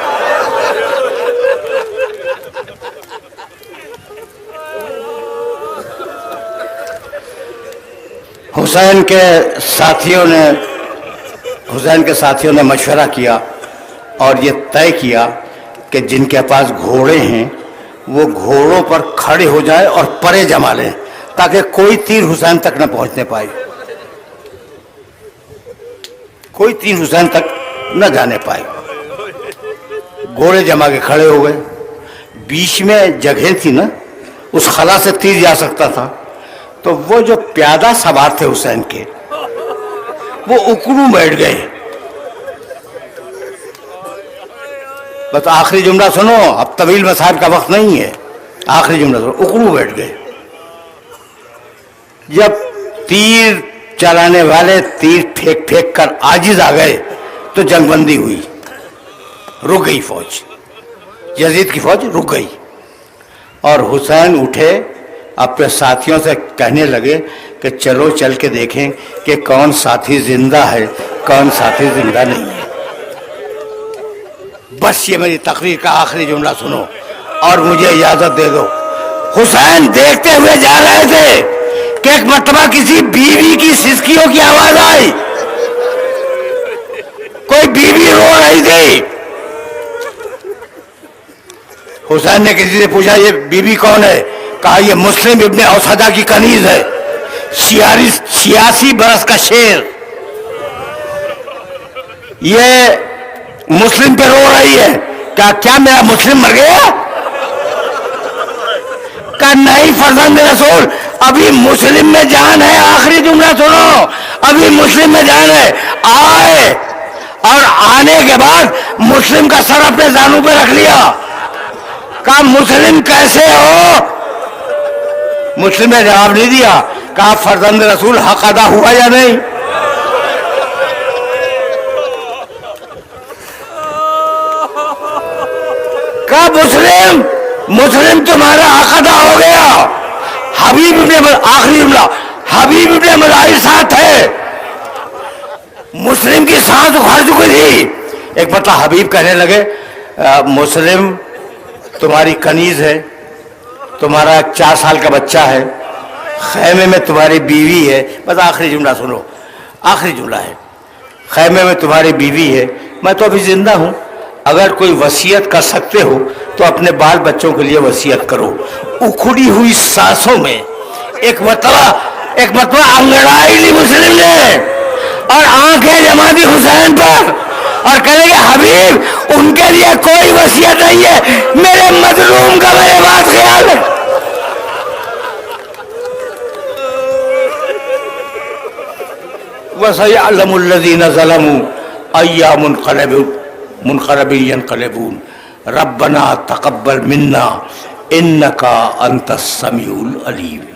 حسین کے ساتھیوں نے مشورہ کیا اور یہ طے کیا کہ جن کے پاس گھوڑے ہیں وہ گھوڑوں پر کھڑے ہو جائے اور پرے جما لیں تاکہ کوئی تیر حسین تک نہ پہنچنے پائے، کوئی تیر حسین تک نہ جانے پائے. گھوڑے جما کے کھڑے ہو گئے. بیچ میں جگہ تھی نا، اس خلا سے تیر جا سکتا تھا. تو وہ جو پیادہ سوار تھے حسین کے وہ اکڑوں بیٹھ گئے. بس آخری جملہ سنو، اب طویل مسائل کا وقت نہیں ہے. آخری جملہ سنو، اکڑوں بیٹھ گئے. جب تیر چلانے والے تیر پھینک پھینک کر عاجز آ گئے تو جنگ بندی ہوئی، رک گئی فوج. یزید کی فوج رک گئی اور حسین اٹھے، اپنے ساتھیوں سے کہنے لگے کہ چلو چل کے دیکھیں کہ کون ساتھی زندہ ہے کون ساتھی زندہ نہیں ہے. بس یہ میری تقریر کا آخری جملہ سنو اور مجھے اجازت دے دو. حسین دیکھتے ہوئے جا رہے تھے کہ ایک مرتبہ کسی بیوی کی سسکیوں کی آواز آئی. کوئی بیوی رو رہی تھی. حسین نے کسی سے پوچھا یہ بیوی کون ہے؟ کہا یہ مسلم ابن اوسدہ کی کنیز ہے، 86 برس کا شیر. یہ مسلم پہ رو رہی ہے. کیا میرا مسلم مر گیا؟ کہا نہیں فرزند رسول، ابھی مسلم میں جان ہے. آخری جملہ سنو، ابھی مسلم میں جان ہے. آئے اور آنے کے بعد مسلم کا سر اپنے زانوں پہ رکھ لیا. کہا مسلم کیسے ہو؟ مسلم نے جواب نہیں دیا. کہا فرزند رسول حق ادا ہوا یا نہیں؟ کہا مسلم تمہارا حق ادا ہو گیا. حبیب ابن آخری جملہ، حبیب ابن مظاہر ساتھ ہے. مسلم کی سانس اکھڑ چکی تھی. ایک مرتبہ حبیب کہنے لگے مسلم تمہاری کنیز ہے، تمہارا 4 سال کا بچہ ہے، خیمے میں تمہاری بیوی ہے. بس آخری جملہ سنو، آخری جملہ ہے. خیمے میں تمہاری بیوی ہے، میں تو ابھی زندہ ہوں. اگر کوئی وصیت کر سکتے ہو تو اپنے بال بچوں کے لیے وصیت کرو. اکھڑی ہوئی سانسوں میں ایک مرتبہ انگڑائی لی مسلم نے اور آنکھیں جما دی حسین پر اور کہنے کہ حبیب ان کے لیے کوئی وصیت نہیں ہے، میرے مظلوم کا میرے بات خیال ہے. وَسَيَعْلَمُ الَّذِينَ ظَلَمُوا أَيَّ مُنْقَلَبٍ يَنْقَلِبُونَ رَبَّنَا تَقَبَّلْ مِنَّا إِنَّكَ أَنْتَ السَّمِيعُ الْعَلِيمُ.